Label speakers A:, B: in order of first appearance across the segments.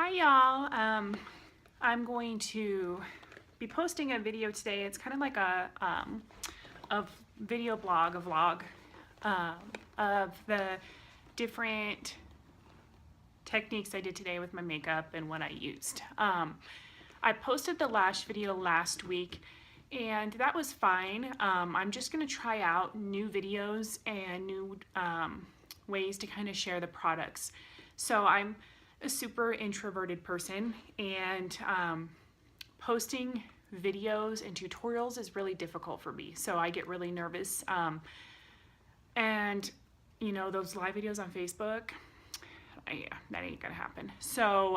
A: Hi y'all. I'm going to be posting a video today. It's kind of like a video blog, a vlog of the different techniques I did today with my makeup and what I used. I posted the lash video last week and that was fine. I'm just going to try out new videos and new ways to kind of share the products. So I'm a super introverted person, and posting videos and tutorials is really difficult for me. So I get really nervous. And you know, those live videos on Facebook, yeah, that ain't gonna happen. So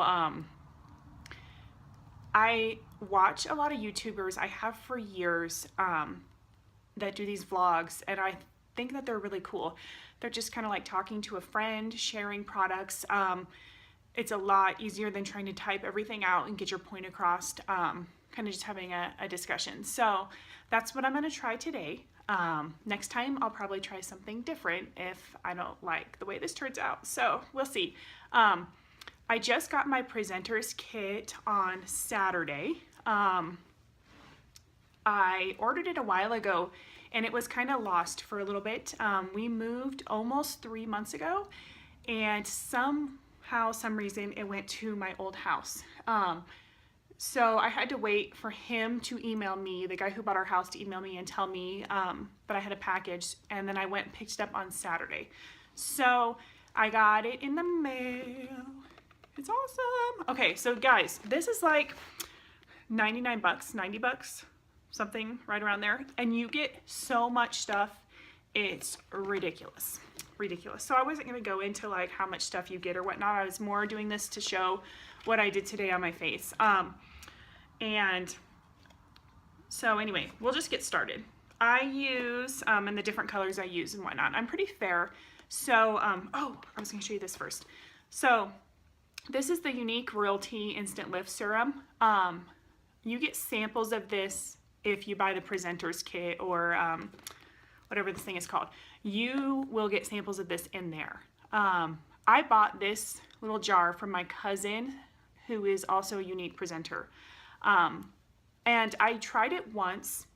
A: I watch a lot of YouTubers. I have for years that do these vlogs, and I think that they're really cool. They're just kind of like talking to a friend, sharing products. It's a lot easier than trying to type everything out and get your point across, kind of just having a discussion. So that's what I'm going to try today. Next time I'll probably try something different if I don't like the way this turns out. So we'll see. I just got my presenter's kit on Saturday. I ordered it a while ago and it was kind of lost for a little bit. We moved almost 3 months ago, and some reason it went to my old house. So I had to wait for him to email me, the guy who bought our house, to email me and tell me that I had a package, and then I went and picked it up on Saturday. So I got it in the mail. It's awesome. Okay, so guys, this is like 99 bucks, 90 bucks, something right around there, and you get so much stuff. It's ridiculous. So I wasn't going to go into like how much stuff you get or whatnot. I was more doing this to show what I did today on my face. And so anyway, we'll just get started. I use, and the different colors I use and whatnot. I'm pretty fair. So, oh, I was going to show you this first. So this is the Younique Royalty Instant Lift Serum. You get samples of this if you buy the presenter's kit or whatever this thing is called. You will get samples of this in there. I bought this little jar from my cousin, who is also a Younique presenter. And I tried it once.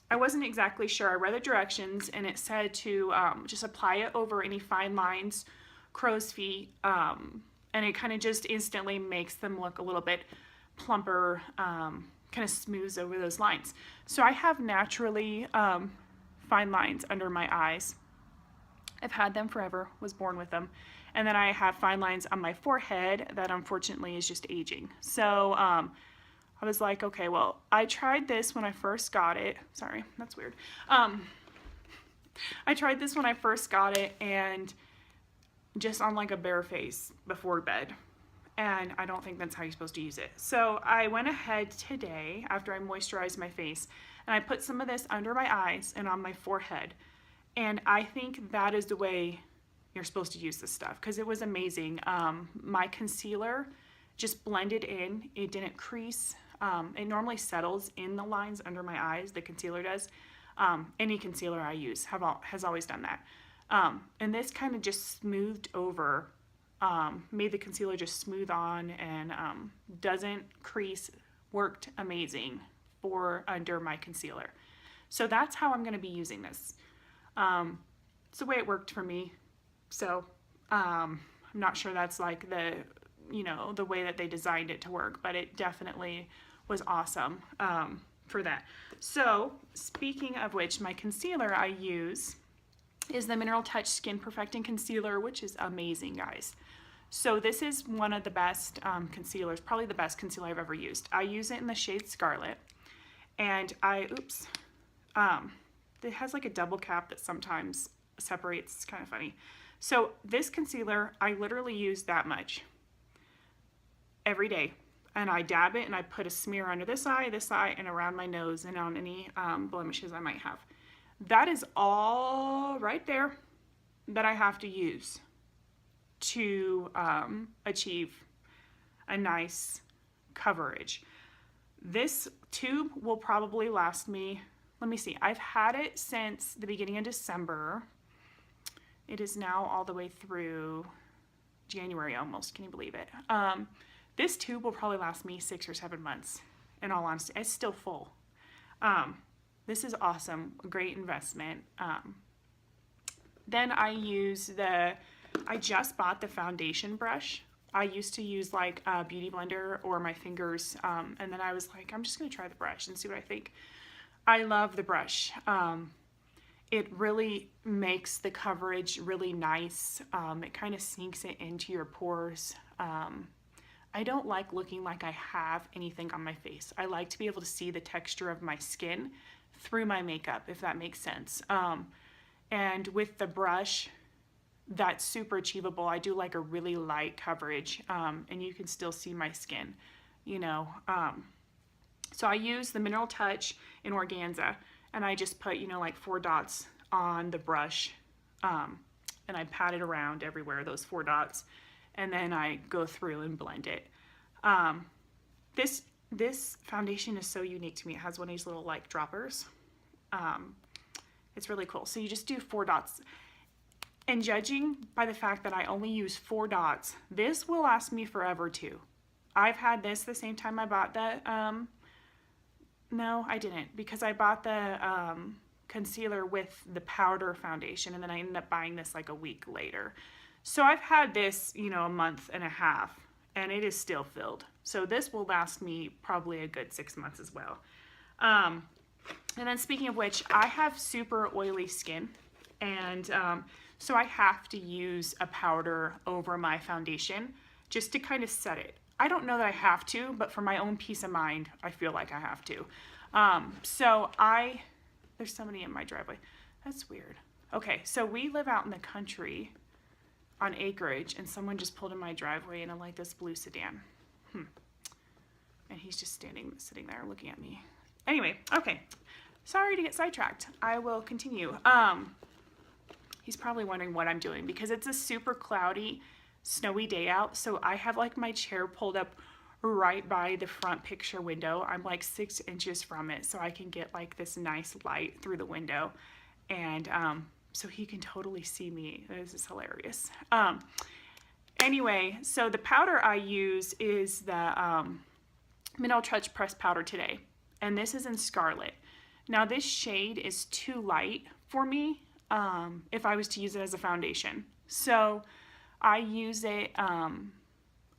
A: I wasn't exactly sure. I read the directions and it said to just apply it over any fine lines, crow's feet, and it kind of just instantly makes them look a little bit plumper, kind of smooths over those lines. So I have naturally fine lines under my eyes. I've had them forever, was born with them. And then I have fine lines on my forehead that unfortunately is just aging. So I was like, okay, well, I tried this when I first got it. Sorry, that's weird. I tried this when I first got it, and just on like a bare face before bed. And I don't think that's how you're supposed to use it. So I went ahead today after I moisturized my face, and I put some of this under my eyes and on my forehead. And I think that is the way you're supposed to use this stuff, because it was amazing. My concealer just blended in. It didn't crease. It normally settles in the lines under my eyes, the concealer does. Any concealer I use has always done that. And this kind of just smoothed over, made the concealer just smooth on, and doesn't crease. Worked amazing for under my concealer. So that's how I'm going to be using this. It's the way it worked for me. So I'm not sure that's like the, you know, the way that they designed it to work, but it definitely was awesome for that. So speaking of which, my concealer I use is the Mineral Touch Skin Perfecting Concealer, which is amazing, guys. So this is one of the best concealers, probably the best concealer I've ever used. I use it in the shade Scarlet, and it has like a double cap that sometimes separates. It's kind of funny. So this concealer, I literally use that much every day. And I dab it and I put a smear under this eye, and around my nose, and on any blemishes I might have. That is all right there that I have to use to achieve a nice coverage. This tube will probably last me, let me see, I've had it since the beginning of December. It is now all the way through January almost, can you believe it? This tube will probably last me 6 or 7 months. In all honesty, it's still full. This is awesome, a great investment. Then I just bought the foundation brush. I used to use like a beauty blender or my fingers, and then I was like, I'm just gonna try the brush and see what I think. I love the brush. It really makes the coverage really nice. It kind of sinks it into your pores. I don't like looking like I have anything on my face. I like to be able to see the texture of my skin through my makeup, if that makes sense. And with the brush, that's super achievable. I do like a really light coverage, and you can still see my skin, you know. So I use the Mineral Touch in Organza, and I just put, you know, like 4 dots on the brush, and I pat it around everywhere, those 4 dots, and then I go through and blend it. This foundation is so unique to me. It has one of these little like droppers. It's really cool. So you just do 4 dots. And judging by the fact that I only use 4 dots, this will last me forever too. I've had this the same time I bought the, no, I didn't, because I bought the concealer with the powder foundation, and then I ended up buying this like a week later. So I've had this, you know, a month and a half, and it is still filled. So this will last me probably a good 6 months as well. And then speaking of which, I have super oily skin, and so I have to use a powder over my foundation just to kind of set it. I don't know that I have to, but for my own peace of mind, I feel like I have to. There's somebody in my driveway. That's weird. Okay, so we live out in the country on acreage, and someone just pulled in my driveway in like this blue sedan. And he's just sitting there looking at me. Anyway, okay. Sorry to get sidetracked. I will continue. He's probably wondering what I'm doing because it's a super cloudy, snowy day out. So I have like my chair pulled up right by the front picture window. I'm like 6 inches from it, so I can get like this nice light through the window. And so he can totally see me. This is hilarious. Anyway, so the powder I use is the Mineral Touch Pressed Powder today. And this is in Scarlet. Now this shade is too light for me if I was to use it as a foundation. So I use it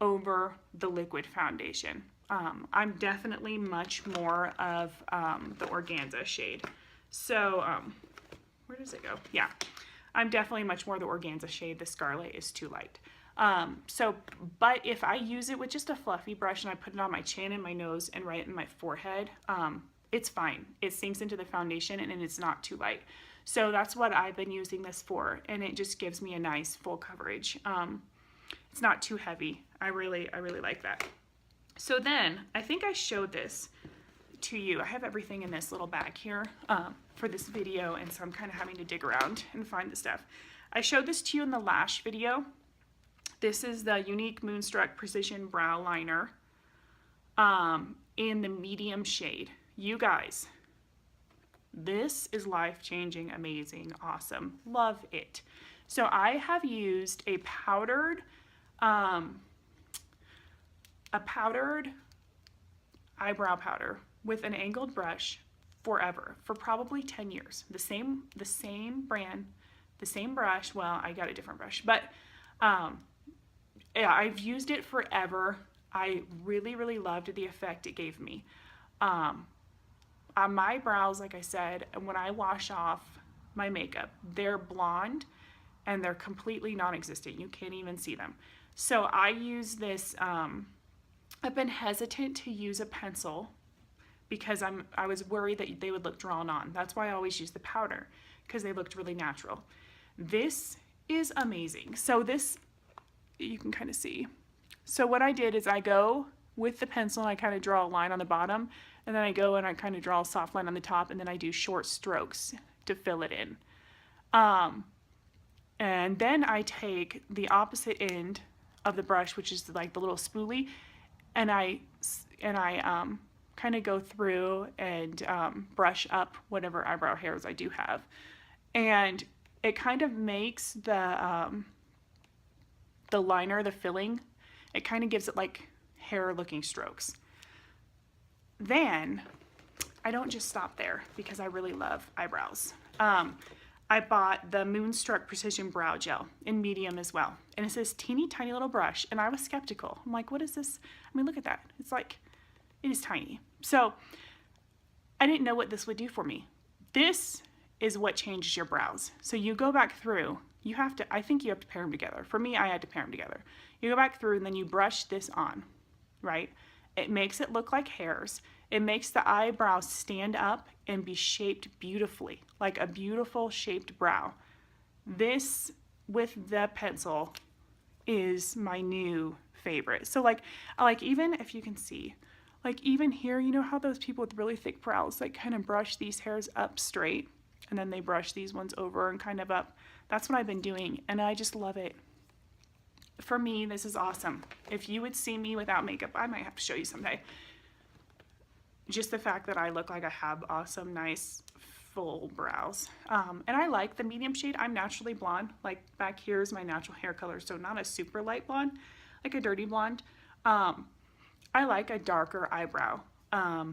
A: over the liquid foundation. I'm definitely much more of the Organza shade. So where does it go? Yeah, I'm definitely much more the Organza shade. The Scarlet is too light. But if I use it with just a fluffy brush and I put it on my chin and my nose and right in my forehead, it's fine. It sinks into the foundation and it's not too light. So that's what I've been using this for, and it just gives me a nice full coverage. It's not too heavy. I really like that. So then, I think I showed this to you. I have everything in this little bag here for this video, and so I'm kind of having to dig around and find the stuff. I showed this to you in the lash video. This is the Younique Moonstruck Precision Brow Liner in the medium shade. You guys, this is life-changing, amazing, awesome. Love it. So I have used a powdered eyebrow powder with an angled brush forever, for probably 10 years. The same brand, the same brush. Well, I got a different brush, but yeah, I've used it forever. I really loved the effect it gave me. On my brows, like I said, and when I wash off my makeup, they're blonde and they're completely non-existent. You can't even see them. So I use this, I've been hesitant to use a pencil because I was worried that they would look drawn on. That's why I always use the powder, because they looked really natural. This is amazing. So this, you can kind of see. So what I did is I go with the pencil and I kind of draw a line on the bottom, and then I go and I kind of draw a soft line on the top, and then I do short strokes to fill it in. And then I take the opposite end of the brush, which is like the little spoolie, and I kind of go through and brush up whatever eyebrow hairs I do have. And it kind of makes the liner, the filling, it kind of gives it like hair looking strokes. Then I don't just stop there because I really love eyebrows. I bought the Moonstruck Precision Brow Gel in medium as well. And it's this teeny tiny little brush, and I was skeptical. I'm like, what is this? I mean, look at that. It's like, it is tiny. So I didn't know what this would do for me. This is what changes your brows. So you go back through, you have to, I think you have to pair them together. For me, I had to pair them together. You go back through and then you brush this on, right? It makes it look like hairs. It makes the eyebrows stand up and be shaped beautifully, like a beautiful shaped brow. This with the pencil is my new favorite. So like even if you can see, like even here, you know how those people with really thick brows, like kind of brush these hairs up straight and then they brush these ones over and kind of up. That's what I've been doing and I just love it. For me, this is awesome. If you would see me without makeup, I might have to show you someday. Just the fact that I look like I have awesome, nice, full brows. And I like the medium shade. I'm naturally blonde. Like back here is my natural hair color, so not a super light blonde, like a dirty blonde. I like a darker eyebrow. I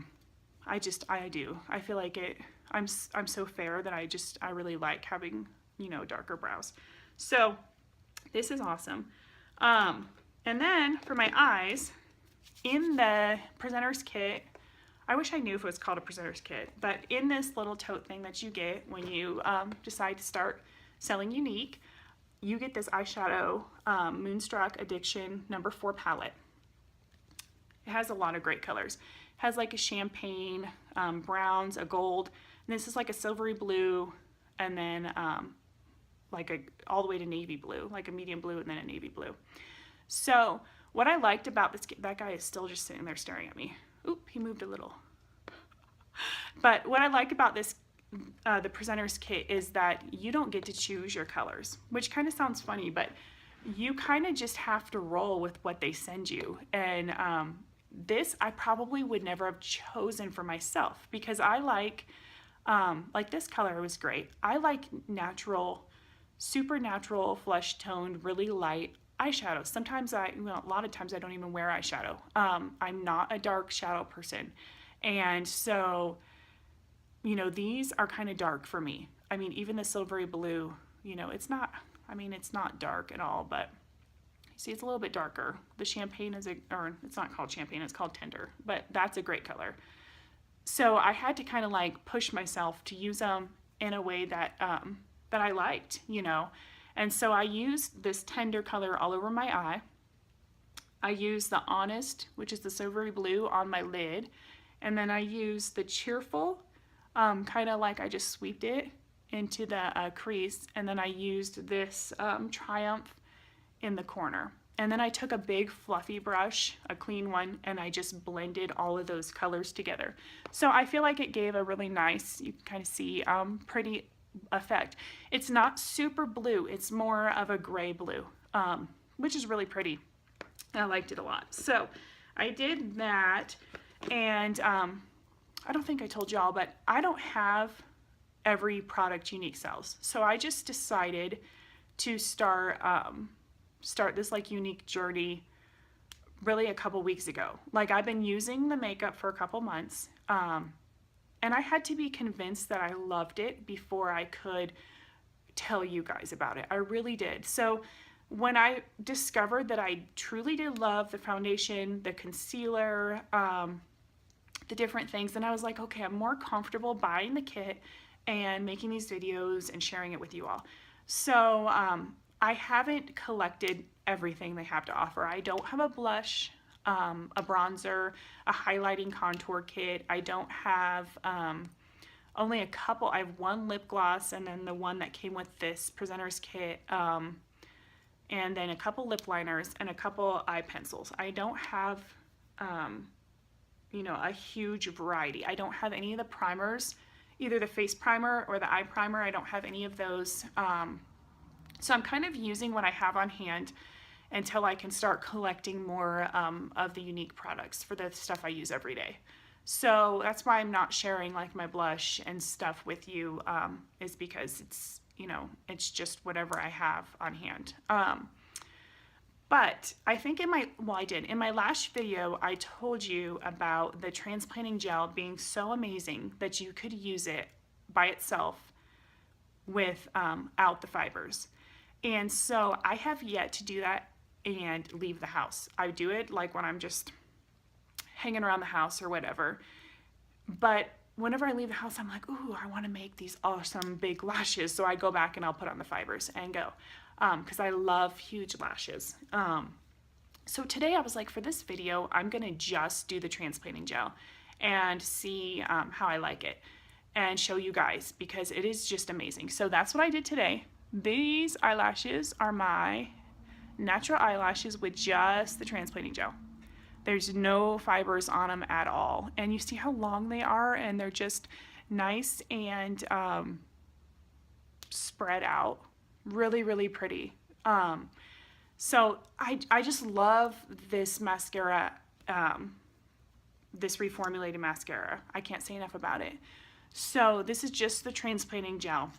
A: do. I feel like I'm so fair that I really like having, you know, darker brows. So this is awesome. And then for my eyes, in the presenter's kit, I wish I knew if it was called a presenter's kit, but in this little tote thing that you get when you decide to start selling Younique, you get this eyeshadow Moonstruck Addiction No. 4 palette. It has a lot of great colors. It has like a champagne, browns, a gold, and this is like a silvery blue, and then all the way to navy blue, like a medium blue and then a navy blue. So what I liked about this, that guy is still just sitting there staring at me. Oop, he moved a little. But what I like about this, the presenter's kit, is that you don't get to choose your colors, which kind of sounds funny, but you kind of just have to roll with what they send you. And this I probably would never have chosen for myself because I like this color was great. I like natural, super natural, flesh toned, really light eyeshadow. Sometimes a lot of times I don't even wear eyeshadow. I'm not a dark shadow person. And so, you know, these are kind of dark for me. I mean, even the silvery blue, you know, it's not dark at all, but see, it's a little bit darker. The champagne is or it's not called champagne, it's called tender, but that's a great color. So I had to kind of like push myself to use them in a way that, that I liked, you know. And so I used this tender color all over my eye. I used the Honest, which is the silvery blue, on my lid. And then I used the Cheerful, kind of like I just sweeped it into the crease. And then I used this Triumph in the corner. And then I took a big fluffy brush, a clean one, and I just blended all of those colors together. So I feel like it gave a really nice, you can kind of see, pretty effect. It's not super blue, it's more of a gray blue, which is really pretty. I liked it a lot. So I did that, and I don't think I told y'all, but I don't have every product Younique sells. So I just decided to start this like Younique journey really a couple weeks ago. Like I've been using the makeup for a couple months, and I had to be convinced that I loved it before I could tell you guys about it. I really did. So when I discovered that I truly did love the foundation, the concealer, the different things, then I was like, okay, I'm more comfortable buying the kit and making these videos and sharing it with you all. So I haven't collected everything they have to offer. I don't have a blush, a bronzer, a highlighting contour kit. I don't have only a couple. I have one lip gloss and then the one that came with this presenter's kit, and then a couple lip liners and a couple eye pencils. I don't have, you know, a huge variety. I don't have any of the primers, either the face primer or the eye primer. I don't have any of those. So I'm kind of using what I have on hand until I can start collecting more of the Younique products for the stuff I use every day. So that's why I'm not sharing like my blush and stuff with you, is because it's, you know, it's just whatever I have on hand. But I think in my, well, I did. In my lash video, I told you about the transplanting gel being so amazing that you could use it by itself without the fibers. And so I have yet to do that and leave the house. I do it like when I'm just hanging around the house or whatever. But whenever I leave the house, I'm like, ooh, I want to make these awesome big lashes. So I go back and I'll put on the fibers and go. Because I love huge lashes. So today I was like, for this video, I'm going to just do the transplanting gel and see how I like it and show you guys, because it is just amazing. So that's what I did today. These eyelashes are my natural eyelashes with just the transplanting gel. There's no fibers on them at all. And you see how long they are, and they're just nice and spread out. Really, really pretty. So I just love this mascara, this reformulated mascara. I can't say enough about it. So this is just the transplanting gel.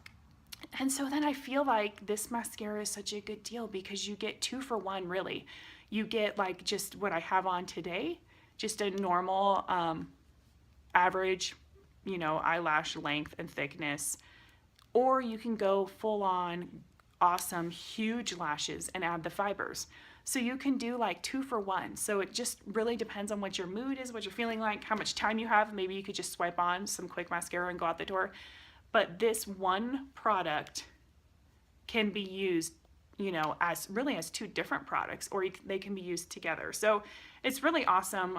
A: And so then I feel like this mascara is such a good deal because you get 2 for 1, really. You get like just what I have on today, just a normal average, you know, eyelash length and thickness, or you can go full on awesome huge lashes and add the fibers. So you can do like 2 for 1. So it just really depends on what your mood is, what you're feeling like, how much time you have. Maybe you could just swipe on some quick mascara and go out the door. But this one product can be used, you know, as really as 2 different products, or they can be used together. So it's really awesome.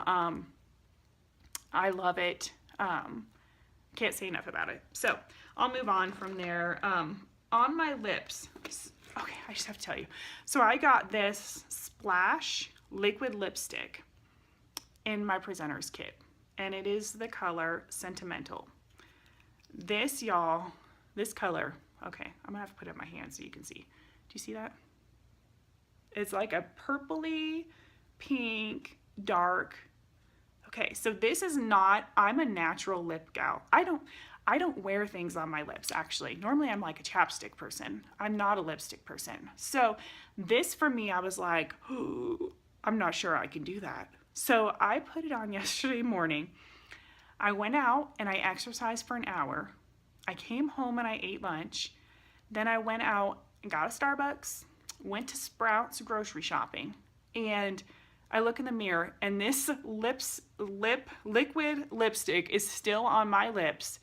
A: I love it. Can't say enough about it. So I'll move on from there. On my lips, okay, I just have to tell you. So I got this Splash liquid lipstick in my presenter's kit, and it is the color Sentimental. This, y'all, this color, okay, I'm gonna have to put it in my hand so you can see. Do you see that? It's like a purpley, pink, dark. Okay, so this is not, I'm a natural lip gal. I don't wear things on my lips, actually. Normally I'm like a chapstick person. I'm not a lipstick person. So this for me, I was like, oh, I'm not sure I can do that. So I put it on yesterday morning. I went out and I exercised for an hour. I came home and I ate lunch. Then I went out and got a Starbucks, went to Sprouts grocery shopping, and I look in the mirror and this liquid lipstick is still on my lips.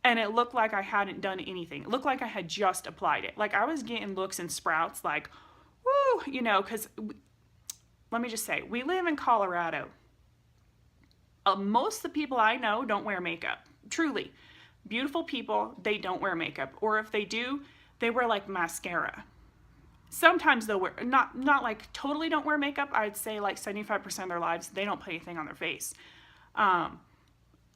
A: And it looked like I hadn't done anything. It looked like I had just applied it. Like I was getting looks in Sprouts like, woo, you know, because let me just say, we live in Colorado. Most of the people I know don't wear makeup. Truly. Beautiful people, they don't wear makeup. Or if they do, they wear like mascara. Sometimes they'll wear, not like totally don't wear makeup. I'd say like 75% of their lives, they don't put anything on their face.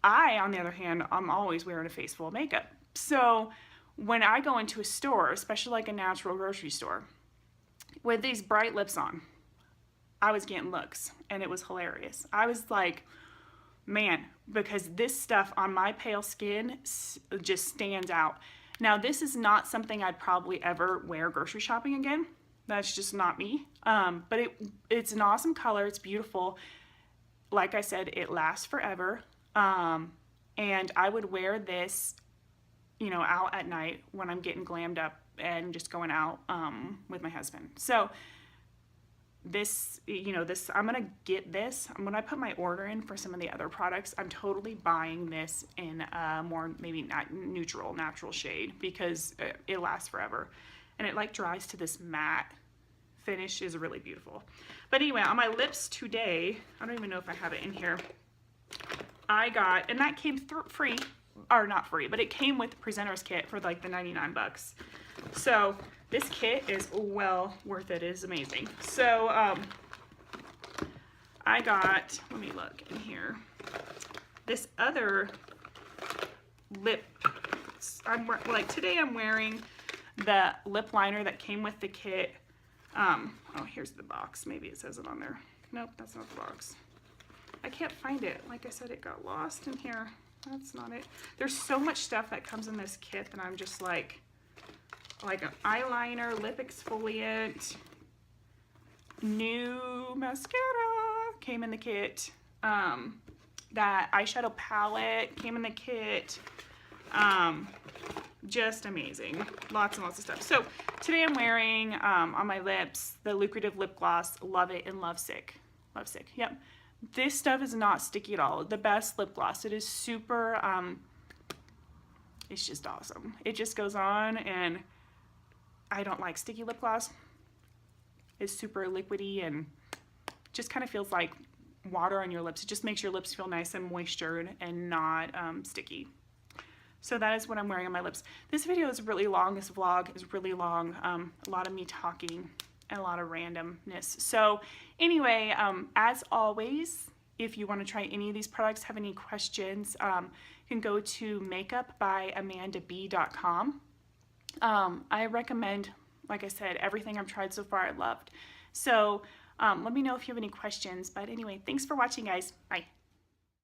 A: I, on the other hand, I'm always wearing a face full of makeup. So when I go into a store, especially like a natural grocery store, with these bright lips on, I was getting looks, and it was hilarious. I was like, man, because this stuff on my pale skin just stands out. Now, this is not something I'd probably ever wear grocery shopping again. That's just not me. But it's an awesome color. It's beautiful. Like I said, it lasts forever. And I would wear this, you know, out at night when I'm getting glammed up and just going out, with my husband. So this, you know, this, I'm going to get this. When I put my order in for some of the other products, I'm totally buying this in a more, maybe not neutral, natural shade, because it lasts forever. And it like dries to this matte finish. Is really beautiful. But anyway, on my lips today, I don't even know if I have it in here. I got, and that came free, or not free, but it came with the presenter's kit for like the 99 bucks. So this kit is well worth it. It is amazing. So I got, let me look in here, this other lip, like today I'm wearing the lip liner that came with the kit. Oh, here's the box. Maybe it says it on there. Nope, that's not the box. I can't find it. Like I said, it got lost in here. That's not it. There's so much stuff that comes in this kit that I'm just like an eyeliner, lip exfoliant, new mascara came in the kit. That eyeshadow palette came in the kit. Just amazing. Lots and lots of stuff. So today I'm wearing on my lips the lucrative lip gloss Love It and Lovesick. Lovesick. Yep. This stuff is not sticky at all. The best lip gloss. It is super it's just awesome. It just goes on, and I don't like sticky lip gloss. It's super liquidy and just kind of feels like water on your lips. It just makes your lips feel nice and moistured and not sticky. So that is what I'm wearing on my lips. This video is really long. This vlog is really long. A lot of me talking and a lot of randomness. So anyway, as always, if you want to try any of these products, have any questions, you can go to makeupbyamandab.com. I recommend, like I said, everything I've tried so far I loved. So let me know if you have any questions. But anyway, thanks for watching, guys. Bye.